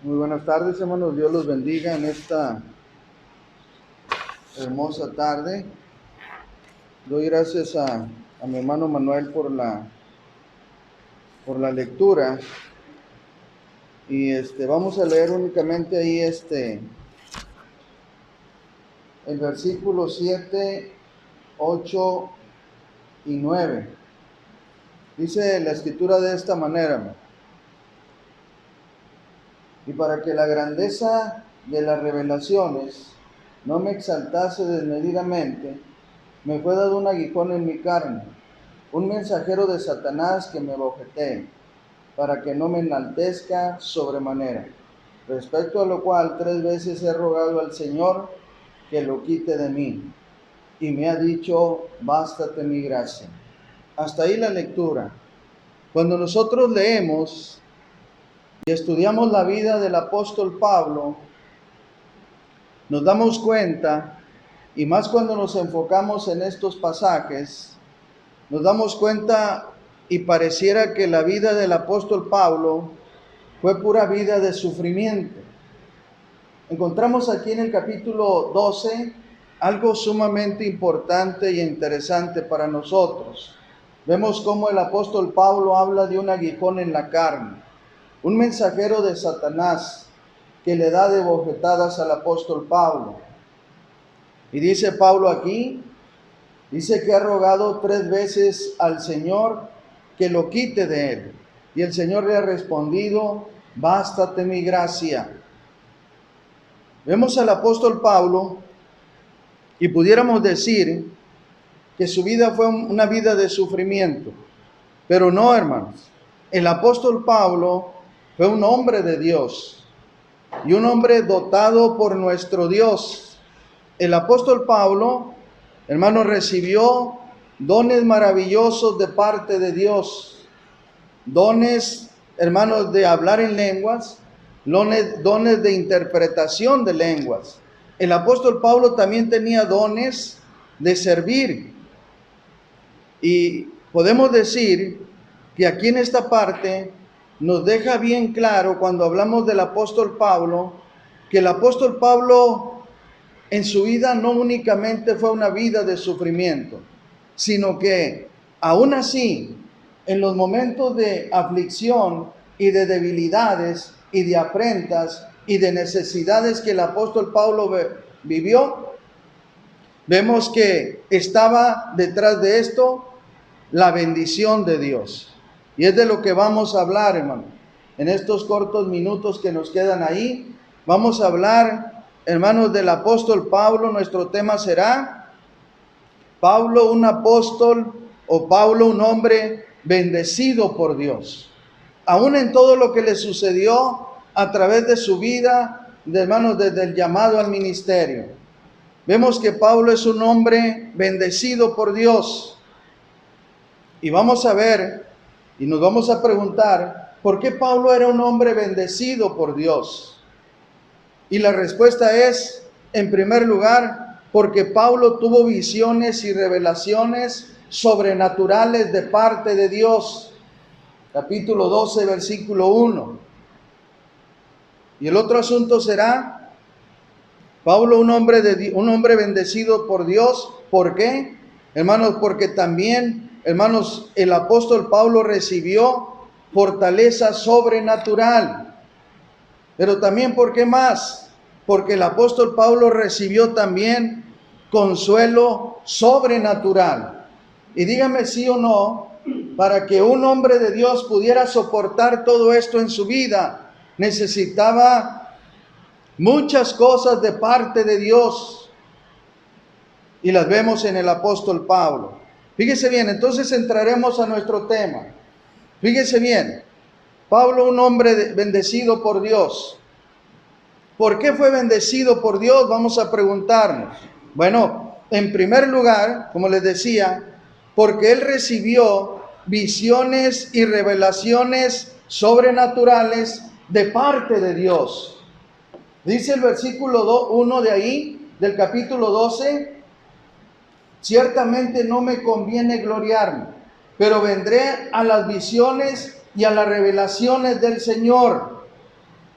Muy buenas tardes, hermanos. Dios los bendiga en esta hermosa tarde. Doy gracias a mi hermano Manuel por la lectura. Y vamos a leer únicamente ahí el versículo 7, 8 y 9. Dice la escritura de esta manera, hermano. Y para que la grandeza de las revelaciones no me exaltase desmedidamente, me fue dado un aguijón en mi carne, un mensajero de Satanás que me bofetee, para que no me enaltezca sobremanera. Respecto a lo cual 3 veces he rogado al Señor que lo quite de mí, y me ha dicho, bástate mi gracia. Hasta ahí la lectura. Cuando nosotros leemos y estudiamos la vida del apóstol Pablo, nos damos cuenta, y más cuando nos enfocamos en estos pasajes, nos damos cuenta y pareciera que la vida del apóstol Pablo fue pura vida de sufrimiento. Encontramos aquí en el capítulo 12 algo sumamente importante y interesante para nosotros. Vemos cómo el apóstol Pablo habla de un aguijón en la carne, un mensajero de Satanás que le da de bofetadas al apóstol Pablo. Y dice Pablo aquí, dice que ha rogado 3 veces al Señor que lo quite de él. Y el Señor le ha respondido, bástate mi gracia. Vemos al apóstol Pablo y pudiéramos decir que su vida fue una vida de sufrimiento. Pero no, hermanos. El apóstol Pablo fue un hombre de Dios y un hombre dotado por nuestro Dios. El apóstol Pablo, hermanos, recibió dones maravillosos de parte de Dios. Dones, hermanos, de hablar en lenguas, dones de interpretación de lenguas. El apóstol Pablo también tenía dones de servir. Y podemos decir que aquí en esta parte nos deja bien claro cuando hablamos del apóstol Pablo, que el apóstol Pablo en su vida no únicamente fue una vida de sufrimiento, sino que aún así, en los momentos de aflicción y de debilidades y de afrentas y de necesidades que el apóstol Pablo vivió, vemos que estaba detrás de esto la bendición de Dios. Y es de lo que vamos a hablar, hermano. En estos cortos minutos que nos quedan ahí, vamos a hablar, hermanos, del apóstol Pablo. Nuestro tema será Pablo, un apóstol, o Pablo, un hombre bendecido por Dios. Aún en todo lo que le sucedió a través de su vida, de hermanos, desde el llamado al ministerio. Vemos que Pablo es un hombre bendecido por Dios. Y vamos a ver y nos vamos a preguntar, ¿por qué Pablo era un hombre bendecido por Dios? Y la respuesta es, en primer lugar, porque Pablo tuvo visiones y revelaciones sobrenaturales de parte de Dios. Capítulo 12, versículo 1. Y el otro asunto será, Pablo, un hombre bendecido por Dios. ¿Por qué? Hermanos, porque también, hermanos, el apóstol Pablo recibió fortaleza sobrenatural. Pero también, ¿por qué más? Porque el apóstol Pablo recibió también consuelo sobrenatural. Y dígame sí o no, para que un hombre de Dios pudiera soportar todo esto en su vida, necesitaba muchas cosas de parte de Dios. Y las vemos en el apóstol Pablo. Fíjese bien, entonces entraremos a nuestro tema. Fíjese bien, Pablo, un hombre bendecido por Dios. ¿Por qué fue bendecido por Dios? Vamos a preguntarnos. Bueno, en primer lugar, como les decía, porque él recibió visiones y revelaciones sobrenaturales de parte de Dios. Dice el versículo 1 de ahí, del capítulo 12, ciertamente no me conviene gloriarme, pero vendré a las visiones y a las revelaciones del Señor.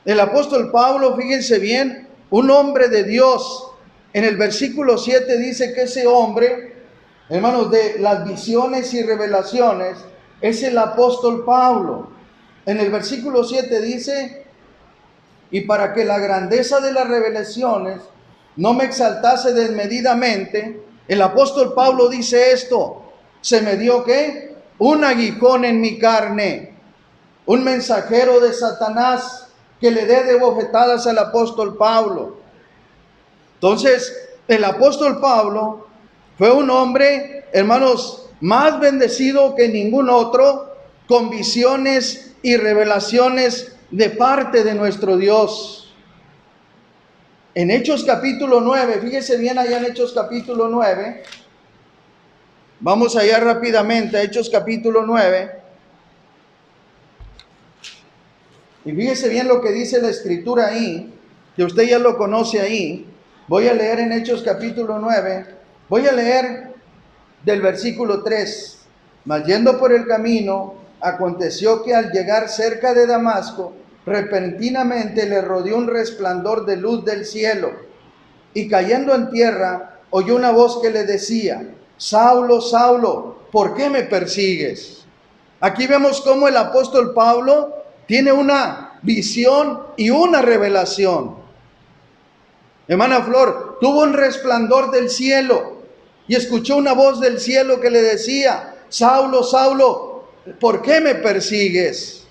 El apóstol Pablo, fíjense bien, un hombre de Dios. En el versículo 7 dice que ese hombre, hermanos, de las visiones y revelaciones, es el apóstol Pablo. En el versículo 7 dice: y para que la grandeza de las revelaciones no me exaltase desmedidamente, el apóstol Pablo dice esto: se me dio ¿qué? Un aguijón en mi carne, un mensajero de Satanás que le dé de bofetadas al apóstol Pablo. Entonces, el apóstol Pablo fue un hombre, hermanos, más bendecido que ningún otro, con visiones y revelaciones de parte de nuestro Dios. En Hechos capítulo 9, fíjese bien allá en Hechos capítulo 9, vamos allá rápidamente a Hechos capítulo 9, y fíjese bien lo que dice la escritura ahí, que usted ya lo conoce ahí. Voy a leer en Hechos capítulo 9, voy a leer del versículo 3. Mas yendo por el camino, aconteció que al llegar cerca de Damasco, repentinamente le rodeó un resplandor de luz del cielo, y cayendo en tierra, oyó una voz que le decía: Saulo, Saulo, ¿por qué me persigues? Aquí vemos cómo el apóstol Pablo tiene una visión y una revelación. Hermana Flor, tuvo un resplandor del cielo y escuchó una voz del cielo que le decía: Saulo, Saulo, ¿por qué me persigues?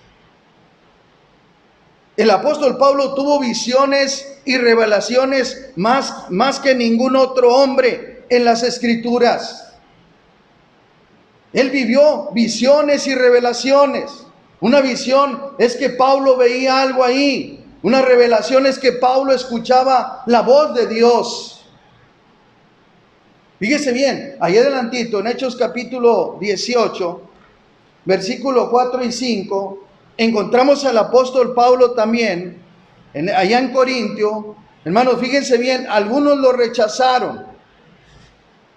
El apóstol Pablo tuvo visiones y revelaciones más que ningún otro hombre en las escrituras. Él vivió visiones y revelaciones. Una visión es que Pablo veía algo ahí. Una revelación es que Pablo escuchaba la voz de Dios. Fíjese bien, ahí adelantito en Hechos capítulo 18, versículo 4 y 5, encontramos al apóstol Pablo también, allá en Corintio. Hermanos, fíjense bien, algunos lo rechazaron,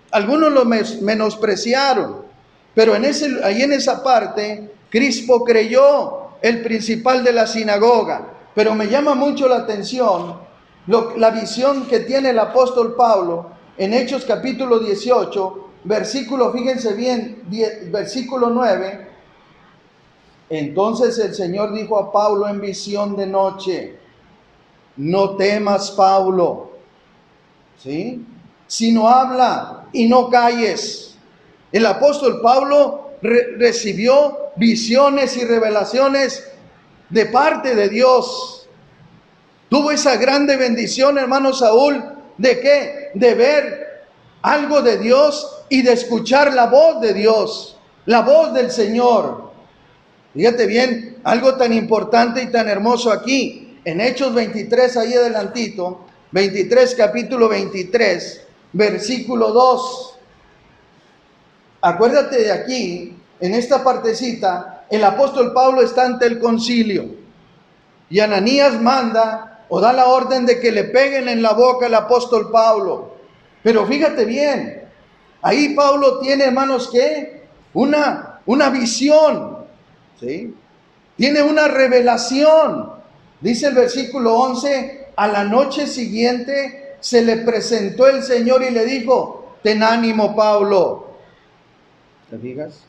algunos lo menospreciaron, pero ahí en esa parte, Crispo creyó, el principal de la sinagoga. Pero me llama mucho la atención la visión que tiene el apóstol Pablo en Hechos capítulo 18, versículo, fíjense bien, versículo 9. Entonces el Señor dijo a Pablo en visión de noche: no temas, Pablo, ¿sí?, sino habla y no calles. El apóstol Pablo recibió visiones y revelaciones de parte de Dios. Tuvo esa grande bendición, hermano Saúl, ¿de qué? De ver algo de Dios y de escuchar la voz de Dios, la voz del Señor. Fíjate bien, algo tan importante y tan hermoso aquí, en Hechos 23, ahí adelantito, 23, capítulo 23, versículo 2. Acuérdate de aquí, en esta partecita, el apóstol Pablo está ante el concilio y Ananías manda o da la orden de que le peguen en la boca al apóstol Pablo. Pero fíjate bien, ahí Pablo tiene, hermanos, ¿qué? Una visión, ¿sí? Tiene una revelación. Dice el versículo 11, a la noche siguiente se le presentó el Señor y le dijo: ten ánimo, Pablo. ¿Te fijas?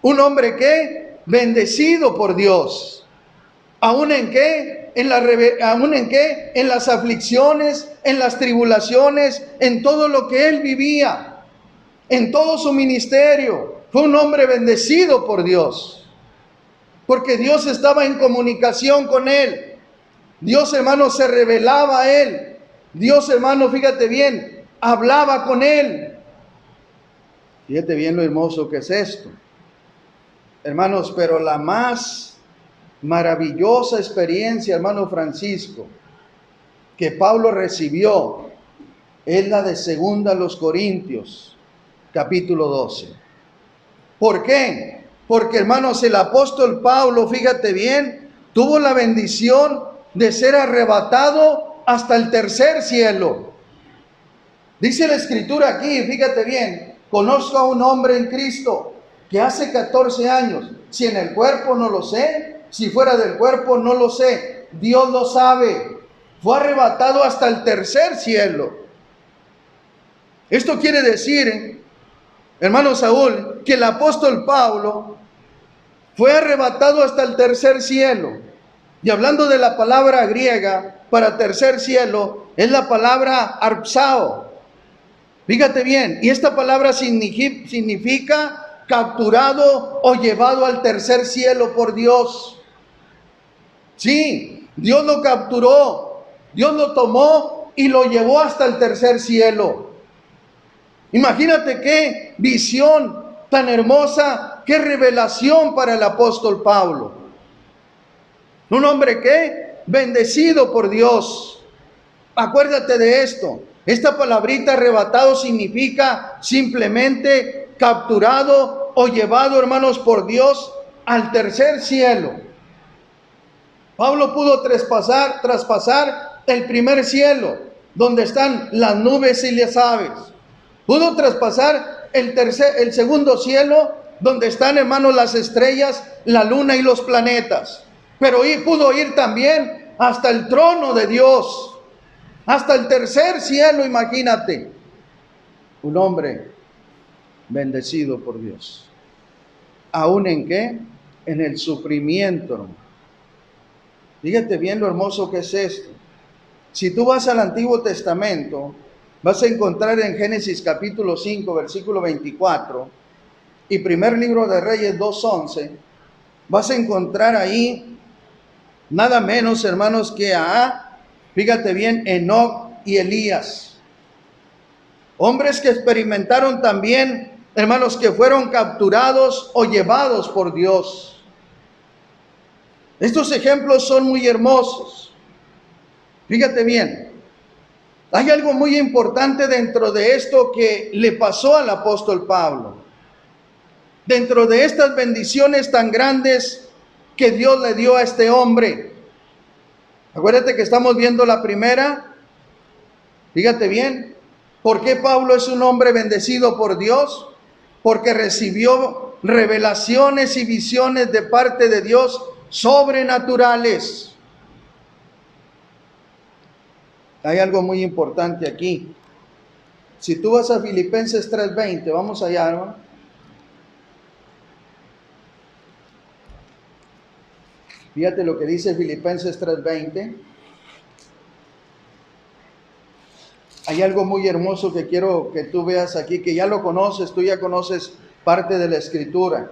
Un hombre que bendecido por Dios. ¿Aún en qué? ¿Aún en qué? En las aflicciones, en las tribulaciones, en todo lo que él vivía, en todo su ministerio. Fue un hombre bendecido por Dios, porque Dios estaba en comunicación con él. Dios, hermano, se revelaba a él. Dios, hermano, fíjate bien, hablaba con él. Fíjate bien lo hermoso que es esto, hermanos. Pero la más maravillosa experiencia, hermano Francisco, que Pablo recibió es la de 2 Corintios, capítulo 12. ¿Por qué? Porque, hermanos, el apóstol Pablo, fíjate bien, tuvo la bendición de ser arrebatado hasta el tercer cielo. Dice la escritura aquí, fíjate bien: conozco a un hombre en Cristo que hace 14 años, si en el cuerpo no lo sé, si fuera del cuerpo no lo sé, Dios lo sabe. Fue arrebatado hasta el tercer cielo. Esto quiere decir, hermano Saúl, que el apóstol Pablo fue arrebatado hasta el tercer cielo. Y hablando de la palabra griega para tercer cielo, es la palabra arpsao. Fíjate bien, y esta palabra significa capturado o llevado al tercer cielo por Dios. Sí, Dios lo capturó, Dios lo tomó y lo llevó hasta el tercer cielo. Imagínate qué visión tan hermosa, qué revelación para el apóstol Pablo. Un hombre que bendecido por Dios. Acuérdate de esto. Esta palabrita arrebatado significa simplemente capturado o llevado, hermanos, por Dios al tercer cielo. Pablo pudo traspasar el primer cielo, donde están las nubes y las aves. Pudo traspasar el segundo cielo, donde están, hermanos, las estrellas, la luna y los planetas. Pero pudo ir también hasta el trono de Dios, hasta el tercer cielo, imagínate. Un hombre bendecido por Dios. ¿Aún en qué? En el sufrimiento, hermano. Fíjate bien lo hermoso que es esto. Si tú vas al Antiguo Testamento, vas a encontrar en Génesis capítulo 5, versículo 24, y primer libro de Reyes 2:11, vas a encontrar ahí nada menos, hermanos, que fíjate bien, Enoc y Elías. Hombres que experimentaron también, hermanos, que fueron capturados o llevados por Dios. Estos ejemplos son muy hermosos. Fíjate bien, hay algo muy importante dentro de esto que le pasó al apóstol Pablo. Dentro de estas bendiciones tan grandes que Dios le dio a este hombre. Acuérdate que estamos viendo la primera. Fíjate bien, ¿por qué Pablo es un hombre bendecido por Dios? Porque recibió revelaciones y visiones de parte de Dios sobrenaturales. Hay algo muy importante aquí. Si tú vas a Filipenses 3:20, vamos allá, hermano. Fíjate lo que dice Filipenses 3:20. Hay algo muy hermoso que quiero que tú veas aquí, que ya lo conoces, tú ya conoces parte de la Escritura.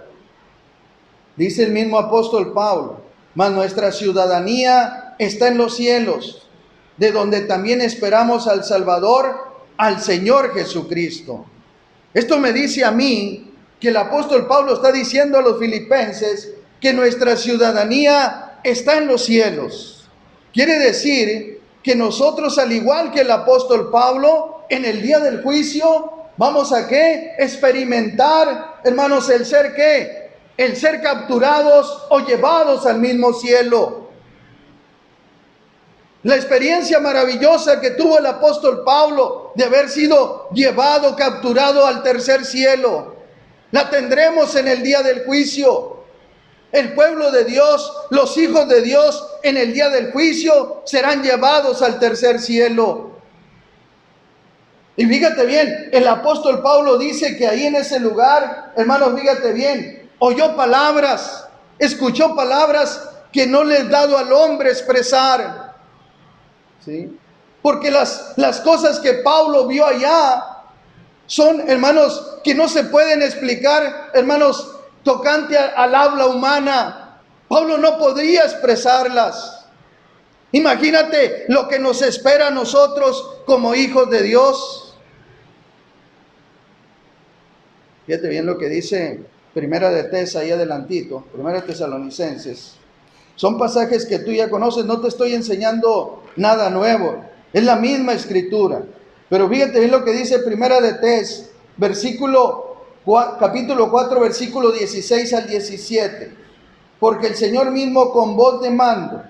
Dice el mismo apóstol Pablo, mas nuestra ciudadanía está en los cielos, de donde también esperamos al Salvador, al Señor Jesucristo. Esto me dice a mí que el apóstol Pablo está diciendo a los filipenses que nuestra ciudadanía está en los cielos. Quiere decir que nosotros, al igual que el apóstol Pablo, en el día del juicio, vamos a ¿qué? Experimentar, hermanos, el ser ¿qué? El ser capturados o llevados al mismo cielo. La experiencia maravillosa que tuvo el apóstol Pablo de haber sido llevado, capturado al tercer cielo, la tendremos en el día del juicio. El pueblo de Dios, los hijos de Dios, en el día del juicio serán llevados al tercer cielo. Y fíjate bien, el apóstol Pablo dice que ahí en ese lugar, hermanos, fíjate bien, oyó palabras, escuchó palabras que no le es dado al hombre expresar. ¿Sí? Porque las cosas que Pablo vio allá son, hermanos, que no se pueden explicar, hermanos, tocante al habla humana. Pablo no podría expresarlas. Imagínate lo que nos espera a nosotros como hijos de Dios. Fíjate bien lo que dice Primera de ahí adelantito, Primera de Tesalonicenses. Son pasajes que tú ya conoces, no te estoy enseñando nada nuevo. Es la misma escritura. Pero fíjate bien lo que dice Primera de capítulo 4, versículo 16 al 17. Porque el Señor mismo con voz de mando,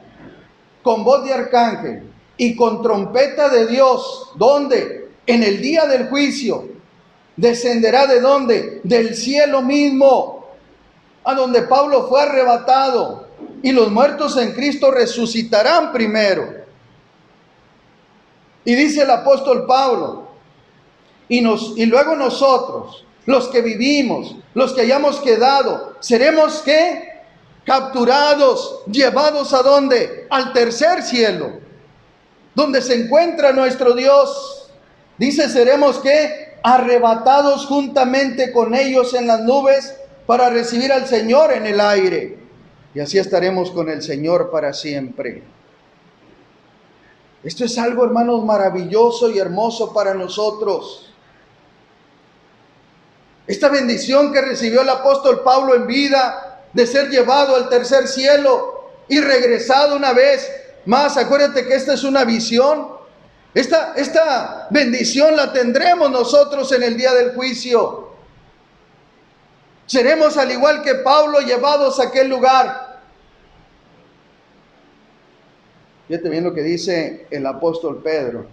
con voz de arcángel y con trompeta de Dios, ¿dónde? En el día del juicio, descenderá ¿de dónde? Del cielo mismo, a donde Pablo fue arrebatado. y los muertos en Cristo resucitarán primero. Y dice el apóstol Pablo, y luego nosotros, los que vivimos, los que hayamos quedado, seremos ¿qué? Capturados, llevados ¿a dónde? Al tercer cielo, donde se encuentra nuestro Dios. Dice, seremos ¿qué? Arrebatados juntamente con ellos en las nubes para recibir al Señor en el aire. Y así estaremos con el Señor para siempre. Esto es algo, hermanos, maravilloso y hermoso para nosotros. Esta bendición que recibió el apóstol Pablo en vida, de ser llevado al tercer cielo y regresado una vez más. Acuérdate que esta es una visión. Esta bendición la tendremos nosotros en el día del juicio. Seremos al igual que Pablo llevados a aquel lugar. Fíjate bien lo que dice el apóstol Pedro.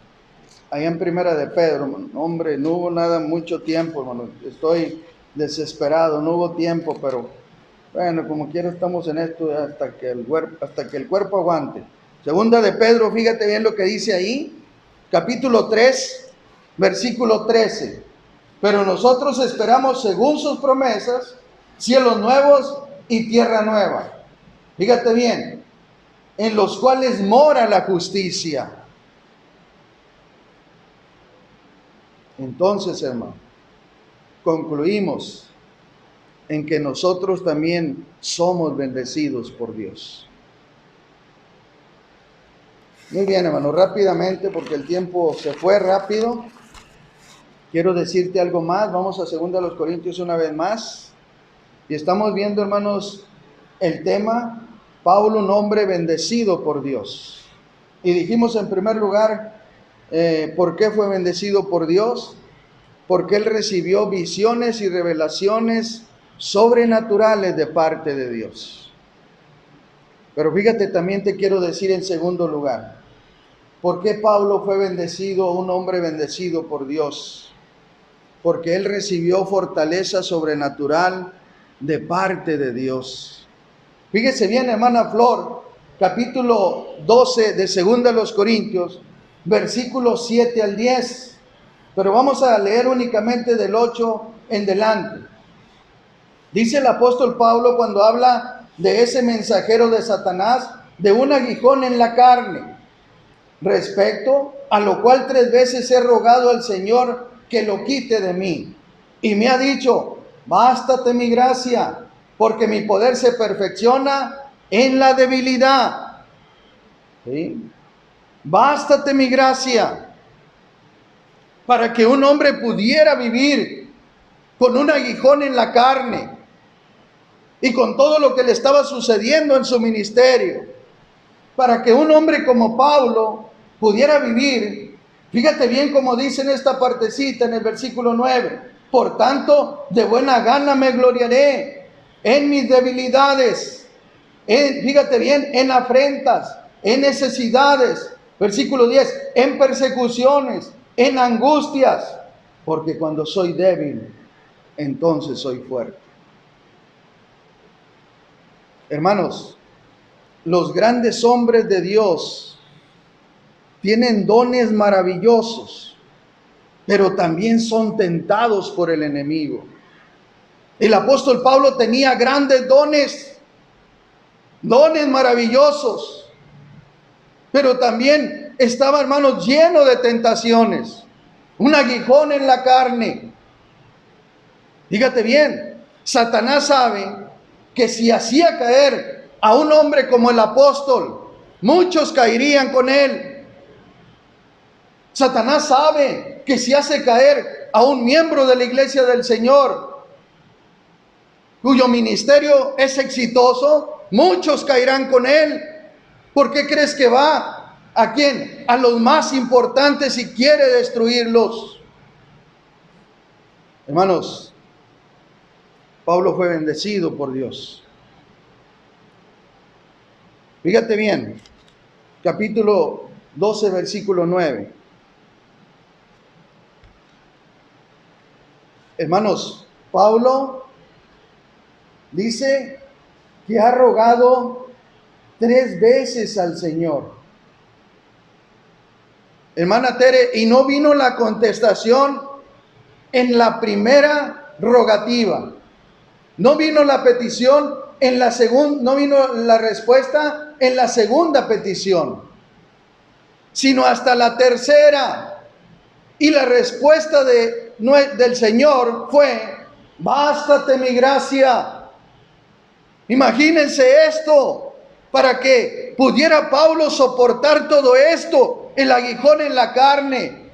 Allá en Primera de Pedro, hombre, no hubo nada mucho tiempo, hermano. Estoy desesperado, no hubo tiempo, pero bueno, como quiera estamos en esto hasta que el cuerpo aguante. Segunda de Pedro, fíjate bien lo que dice ahí, capítulo 3, versículo 13. Pero nosotros esperamos, según sus promesas, cielos nuevos y tierra nueva. Fíjate bien, en los cuales mora la justicia. Entonces, hermano, concluimos en que nosotros también somos bendecidos por Dios. Muy bien, hermano, rápidamente, porque el tiempo se fue rápido. Quiero decirte algo más. Vamos a 2 Corintios una vez más. Y estamos viendo, hermanos, el tema, Pablo, un hombre bendecido por Dios. Y dijimos en primer lugar, ¿por qué fue bendecido por Dios? Porque él recibió visiones y revelaciones sobrenaturales de parte de Dios. Pero fíjate, también te quiero decir en segundo lugar, ¿por qué Pablo fue bendecido, un hombre bendecido por Dios? Porque él recibió fortaleza sobrenatural de parte de Dios. Fíjese bien, hermana Flor, capítulo 12 de 2 Corintios, versículos 7 al 10. Pero vamos a leer únicamente del 8 en delante. Dice el apóstol Pablo cuando habla de ese mensajero de Satanás, de un aguijón en la carne, respecto a lo cual 3 veces he rogado al Señor que lo quite de mí. Y me ha dicho, bástate mi gracia, porque mi poder se perfecciona en la debilidad. ¿Sí? Bástate mi gracia, para que un hombre pudiera vivir con un aguijón en la carne y con todo lo que le estaba sucediendo en su ministerio, para que un hombre como Pablo pudiera vivir. Fíjate bien como dice en esta partecita en el versículo 9, por tanto, de buena gana me gloriaré en mis debilidades, fíjate bien, en afrentas, en necesidades. Versículo 10, en persecuciones, en angustias, porque cuando soy débil, entonces soy fuerte. Hermanos, los grandes hombres de Dios tienen dones maravillosos, pero también son tentados por el enemigo. El apóstol Pablo tenía grandes dones maravillosos, pero también estaba, hermanos, lleno de tentaciones, un aguijón en la carne. Fíjate bien, Satanás sabe que si hacía caer a un hombre como el apóstol, muchos caerían con él. Satanás sabe que si hace caer a un miembro de la iglesia del Señor, cuyo ministerio es exitoso, muchos caerán con él. ¿Por qué crees que va? ¿A quién? A los más importantes y quiere destruirlos. Hermanos, Pablo fue bendecido por Dios. Fíjate bien, capítulo 12, versículo 9. Hermanos, Pablo dice que ha rogado 3 veces al Señor. Hermana Tere, y no vino la contestación en la primera rogativa. No vino la petición en la segunda, no vino la respuesta en la segunda petición, sino hasta la tercera. Y la respuesta del Señor fue: bástate mi gracia. Imagínense esto, para que pudiera Pablo soportar todo esto, el aguijón en la carne,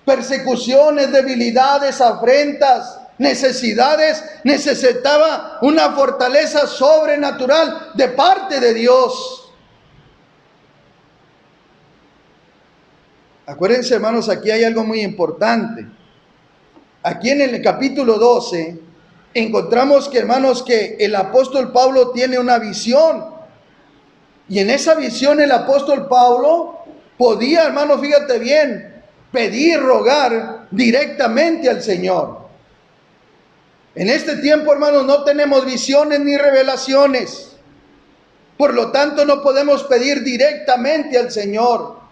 persecuciones, debilidades, afrentas, necesidades, necesitaba una fortaleza sobrenatural de parte de Dios. Acuérdense, hermanos, aquí hay algo muy importante. Aquí en el capítulo 12 encontramos que, hermanos, que el apóstol Pablo tiene una visión. Y en esa visión el apóstol Pablo podía, hermanos, fíjate bien, pedir, rogar directamente al Señor. En este tiempo, hermanos, no tenemos visiones ni revelaciones. Por lo tanto, no podemos pedir directamente al Señor.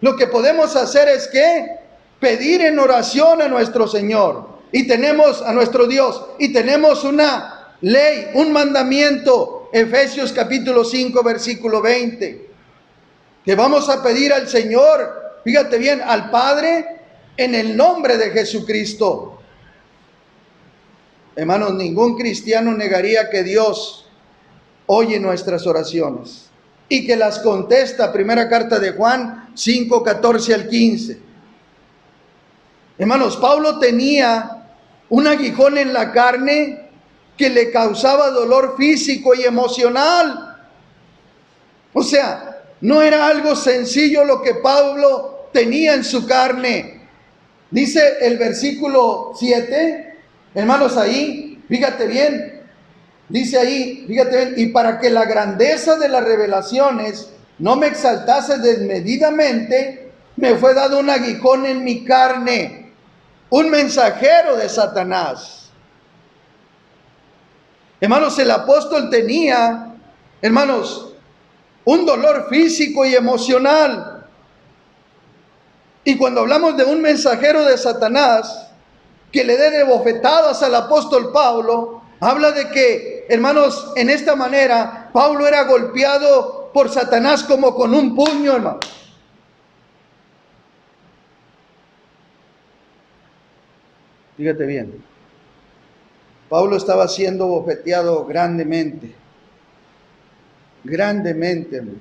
Lo que podemos hacer es que pedir en oración a nuestro Señor. Y tenemos a nuestro Dios. Y tenemos una ley, un mandamiento. Efesios capítulo 5, versículo 20. Que vamos a pedir al Señor, fíjate bien, al Padre, en el nombre de Jesucristo. Hermanos, ningún cristiano negaría que Dios oye nuestras oraciones y que las contesta. Primera carta de Juan 5, 14 al 15. Hermanos, Pablo tenía un aguijón en la carne que le causaba dolor físico y emocional. O sea, no era algo sencillo lo que Pablo tenía en su carne. Dice el versículo 7, hermanos, ahí, fíjate bien, dice ahí, fíjate bien: y para que la grandeza de las revelaciones no me exaltase desmedidamente, me fue dado un aguijón en mi carne, un mensajero de Satanás. Hermanos, el apóstol tenía, hermanos, un dolor físico y emocional. Y cuando hablamos de un mensajero de Satanás que le dé de bofetadas al apóstol Pablo, habla de que, hermanos, en esta manera Pablo era golpeado por Satanás como con un puño, hermano. Fíjate bien, Pablo estaba siendo bofeteado grandemente, hermano.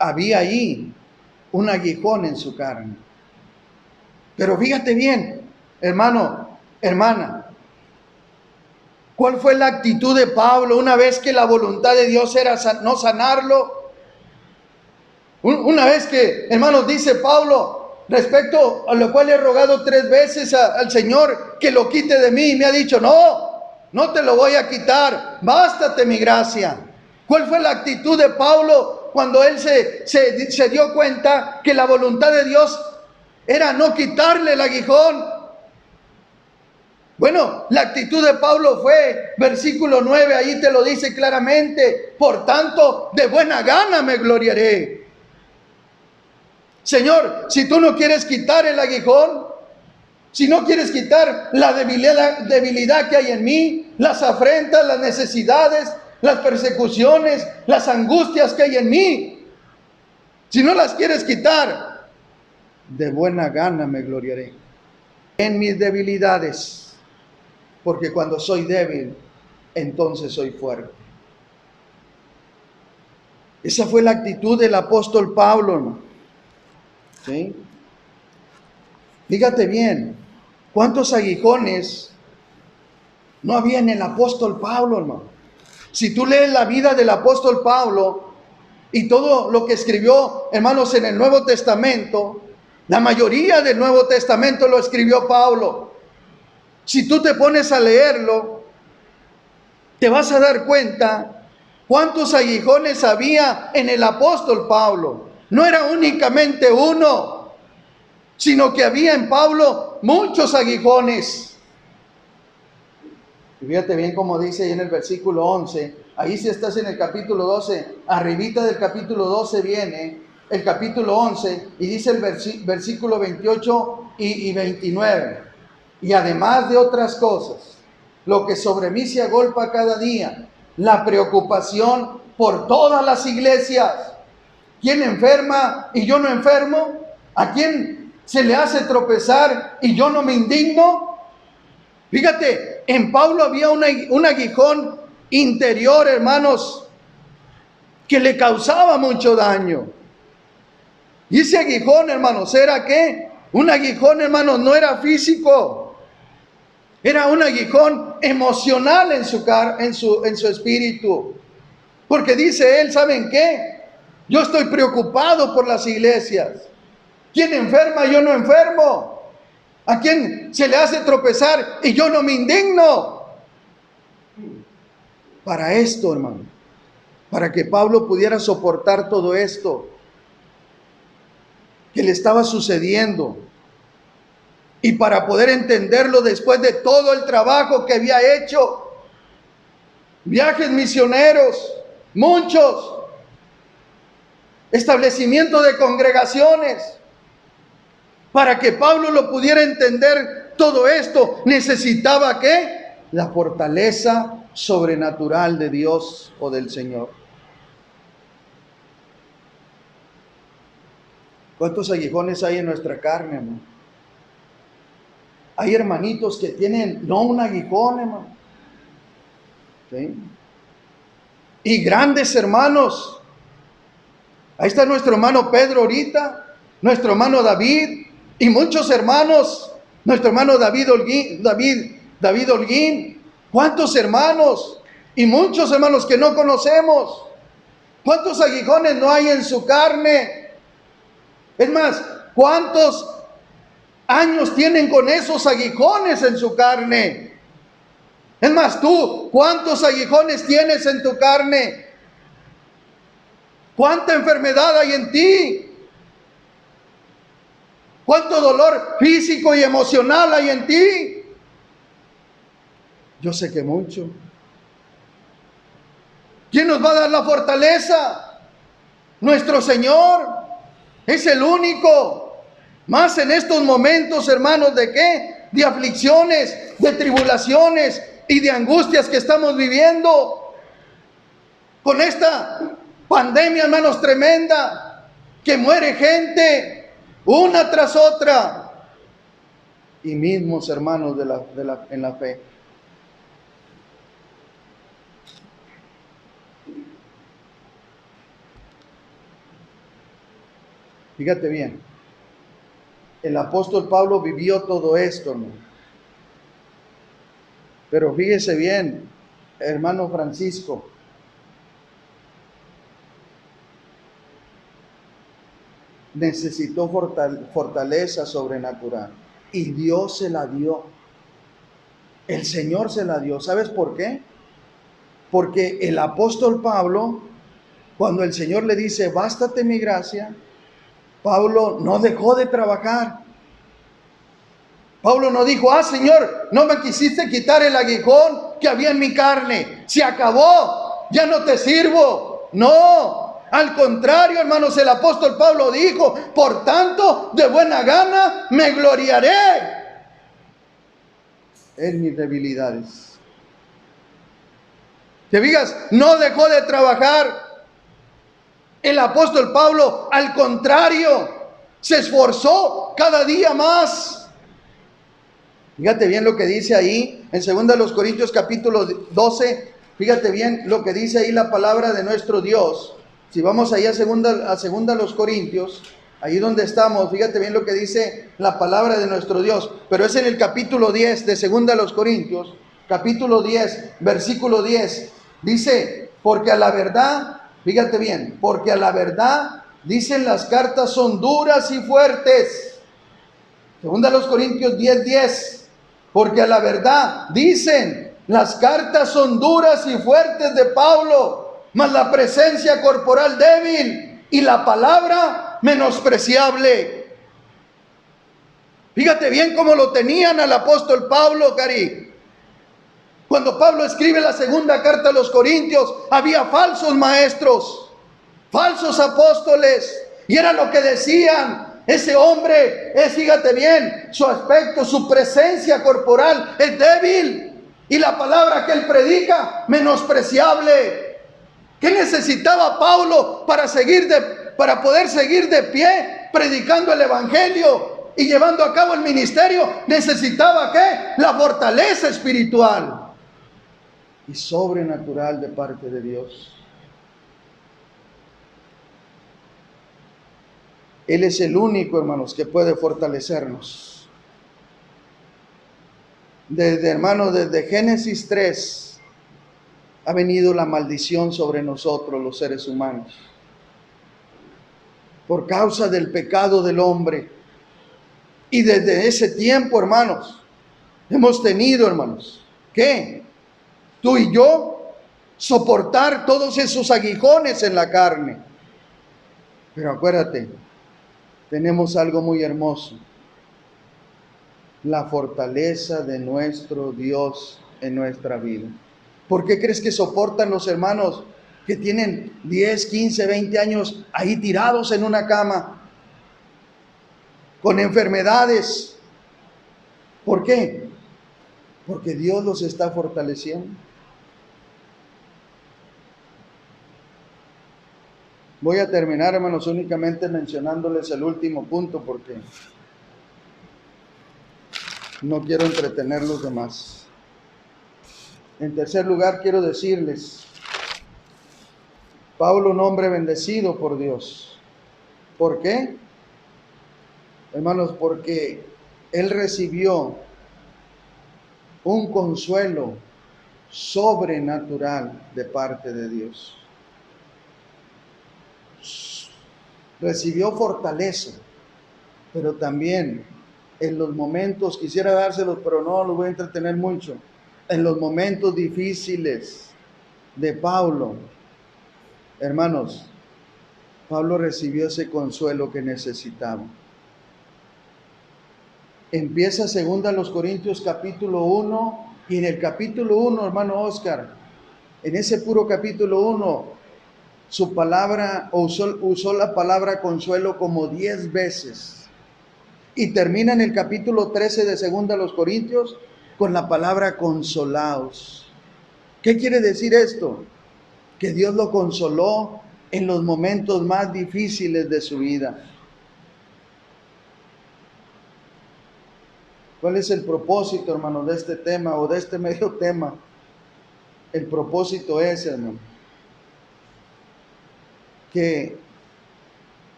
Había ahí un aguijón en su carne. Pero fíjate bien, hermano, hermana, ¿cuál fue la actitud de Pablo una vez que la voluntad de Dios era no sanarlo? Una vez que, hermanos, dice Pablo, respecto a lo cual he rogado 3 veces al Señor que lo quite de mí, y me ha dicho: no te lo voy a quitar, bástate mi gracia. ¿Cuál fue la actitud de Pablo cuando él se dio cuenta que la voluntad de Dios era no quitarle el aguijón? Bueno, la actitud de Pablo fue, versículo 9, ahí te lo dice claramente: por tanto, de buena gana me gloriaré. Señor, si tú no quieres quitar el aguijón, si no quieres quitar la debilidad que hay en mí, las afrentas, las necesidades, las persecuciones, las angustias que hay en mí, si no las quieres quitar, de buena gana me gloriaré en mis debilidades, porque cuando soy débil, entonces soy fuerte. Esa fue la actitud del apóstol Pablo, ¿no? ¿Sí? Fíjate bien, ¿cuántos aguijones no había en el apóstol Pablo, hermano? Si tú lees la vida del apóstol Pablo y todo lo que escribió, hermanos, en el Nuevo Testamento, la mayoría del Nuevo Testamento lo escribió Pablo. Si tú te pones a leerlo, te vas a dar cuenta cuántos aguijones había en el apóstol Pablo. No era únicamente uno, sino que había en Pablo muchos aguijones. Y fíjate bien como dice ahí en el versículo 11: ahí si estás en el capítulo 12, arribita del capítulo 12 viene el capítulo 11 y dice el versículo 28 y 29. Y además de otras cosas, lo que sobre mí se agolpa cada día, la preocupación por todas las iglesias. ¿Quién enferma y yo no enfermo? ¿A quién se le hace tropezar y yo no me indigno? Fíjate, en Pablo había un aguijón interior, hermanos, que le causaba mucho daño. Y ese aguijón, hermanos, ¿era qué? Un aguijón, hermanos, no era físico. Era un aguijón emocional en su espíritu. Porque dice él, ¿saben qué? Yo estoy preocupado por las iglesias. ¿Quién enferma? Yo no enfermo. ¿A quién se le hace tropezar y yo no me indigno? Para esto, hermano, para que Pablo pudiera soportar todo esto que le estaba sucediendo y para poder entenderlo después de todo el trabajo que había hecho, viajes misioneros, muchos, establecimiento de congregaciones, para que Pablo lo pudiera entender todo esto, necesitaba ¿qué? La fortaleza sobrenatural de Dios o del Señor. ¿Cuántos aguijones hay en nuestra carne, hermano? Hay hermanitos que tienen, no un aguijón, hermano, ¿sí? Y grandes hermanos. Ahí está nuestro hermano Pedro ahorita, nuestro hermano David, y muchos hermanos, nuestro hermano David Holguín, ¿cuántos hermanos? Y muchos hermanos que no conocemos. ¿Cuántos aguijones no hay en su carne? Es más, ¿cuántos años tienen con esos aguijones en su carne? Es más, tú, ¿cuántos aguijones tienes en tu carne? ¿Cuánta enfermedad hay en ti? ¿Cuánto dolor físico y emocional hay en ti? Yo sé que mucho. ¿Quién nos va a dar la fortaleza? Nuestro Señor. Es el único. Más en estos momentos, hermanos, ¿de qué? De aflicciones, de tribulaciones y de angustias que estamos viviendo. Con esta pandemia, hermanos, tremenda, que muere gente una tras otra. Y mismos hermanos en la fe. Fíjate bien, el apóstol Pablo vivió todo esto, hermano. Pero fíjese bien, hermano Francisco, necesitó fortaleza sobrenatural y Dios se la dio. El Señor se la dio. ¿Sabes por qué? Porque el apóstol Pablo, cuando el Señor le dice, bástate mi gracia, Pablo no dejó de trabajar. Pablo no dijo, Señor, no me quisiste quitar el aguijón que había en mi carne. Se acabó, ya no te sirvo. No, al contrario, hermanos, el apóstol Pablo dijo, por tanto, de buena gana me gloriaré en mis debilidades. Te fijas, no dejó de trabajar. El apóstol Pablo, al contrario, se esforzó cada día más. Fíjate bien lo que dice ahí en 2 Corintios capítulo 12. Fíjate bien lo que dice ahí la palabra de nuestro Dios. Si vamos ahí a segunda los Corintios, ahí donde estamos, fíjate bien lo que dice la palabra de nuestro Dios. Pero es en el capítulo 10 de 2 Corintios, capítulo 10, versículo 10. Dice, porque a la verdad, fíjate bien, porque a la verdad, dicen las cartas son duras y fuertes. 2 Corintios 10:10. Porque a la verdad, dicen, las cartas son duras y fuertes de Pablo, mas la presencia corporal débil y la palabra menospreciable. Fíjate bien cómo lo tenían al apóstol Pablo, Cari. Cuando Pablo escribe la segunda carta a los Corintios, había falsos maestros, falsos apóstoles, y era lo que decían: ese hombre es, fíjate bien, su aspecto, su presencia corporal es débil, y la palabra que él predica, menospreciable. ¿Qué necesitaba Pablo para poder seguir de pie predicando el evangelio y llevando a cabo el ministerio? Necesitaba ¿qué? La fortaleza espiritual y sobrenatural de parte de Dios. Él es el único, hermanos, que puede fortalecernos. Desde Génesis 3 ha venido la maldición sobre nosotros, los seres humanos, por causa del pecado del hombre. Y desde ese tiempo, hermanos, hemos tenido, hermanos, ¿qué? Tú y yo, soportar todos esos aguijones en la carne. Pero acuérdate, tenemos algo muy hermoso: la fortaleza de nuestro Dios en nuestra vida. ¿Por qué crees que soportan los hermanos que tienen 10, 15, 20 años ahí tirados en una cama, con enfermedades? ¿Por qué? Porque Dios los está fortaleciendo. Voy a terminar, hermanos, únicamente mencionándoles el último punto, porque no quiero entretenerlos de más. En tercer lugar, quiero decirles, Pablo, un hombre bendecido por Dios. ¿Por qué? Hermanos, porque él recibió un consuelo sobrenatural de parte de Dios. Recibió fortaleza, pero también en los momentos, quisiera dárselos, pero no los voy a entretener mucho, en los momentos difíciles de Pablo, hermanos, Pablo recibió ese consuelo que necesitaba. Empieza segunda los Corintios capítulo 1, y en el capítulo 1, hermano Oscar, en ese puro capítulo 1, su palabra, usó la palabra consuelo como 10 veces. Y termina en el capítulo 13 de segunda los Corintios con la palabra consolaos. ¿Qué quiere decir esto? Que Dios lo consoló en los momentos más difíciles de su vida. ¿Cuál es el propósito, hermano, de este tema o de este medio tema? El propósito es, hermano, que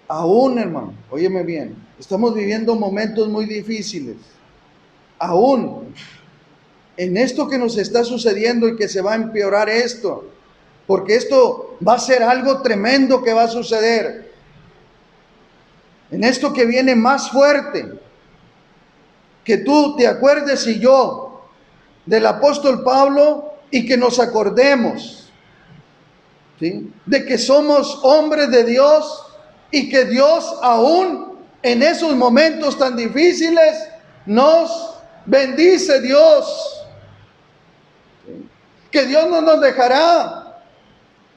aún, hermano, óyeme bien, estamos viviendo momentos muy difíciles. Aún en esto que nos está sucediendo y que se va a empeorar esto, porque esto va a ser algo tremendo que va a suceder. En esto que viene más fuerte, que tú te acuerdes y yo del apóstol Pablo, y que nos acordemos, ¿sí?, de que somos hombres de Dios y que Dios aún en esos momentos tan difíciles nos bendice. Dios, ¿sí?, que Dios no nos dejará.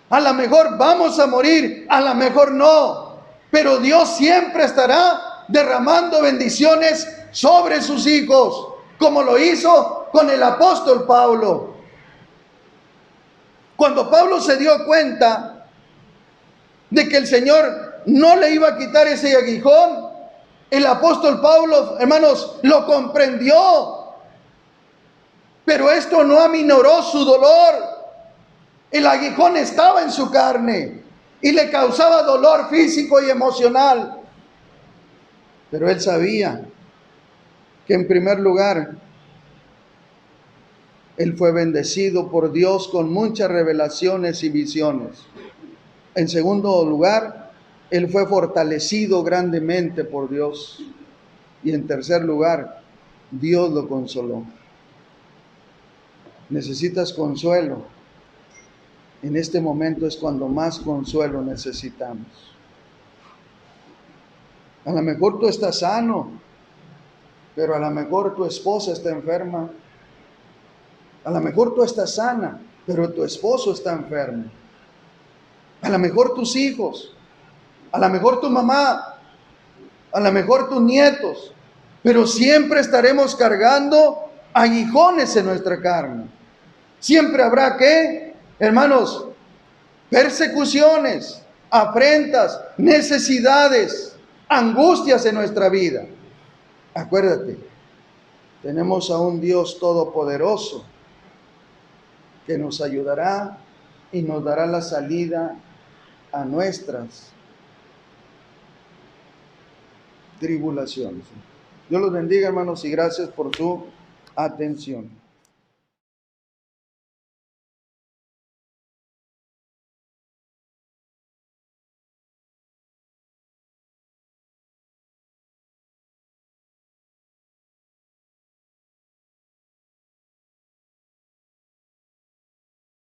A lo mejor vamos a morir, a lo mejor no, pero Dios siempre estará derramando bendiciones sobre sus hijos, como lo hizo con el apóstol Pablo. Cuando Pablo se dio cuenta de que el Señor no le iba a quitar ese aguijón, el apóstol Pablo, hermanos, lo comprendió. Pero esto no aminoró su dolor. El aguijón estaba en su carne y le causaba dolor físico y emocional. Pero él sabía que en primer lugar, él fue bendecido por Dios con muchas revelaciones y visiones. En segundo lugar, él fue fortalecido grandemente por Dios. Y en tercer lugar, Dios lo consoló. Necesitas consuelo. En este momento es cuando más consuelo necesitamos. A lo mejor tú estás sano, pero a lo mejor tu esposa está enferma. A lo mejor tú estás sana, pero tu esposo está enfermo. A lo mejor tus hijos, a lo mejor tu mamá, a lo mejor tus nietos, pero siempre estaremos cargando aguijones en nuestra carne. Siempre habrá que, hermanos, persecuciones, afrentas, necesidades, angustias en nuestra vida. Acuérdate, tenemos a un Dios todopoderoso que nos ayudará y nos dará la salida a nuestras tribulaciones. Dios los bendiga, hermanos, y gracias por su atención.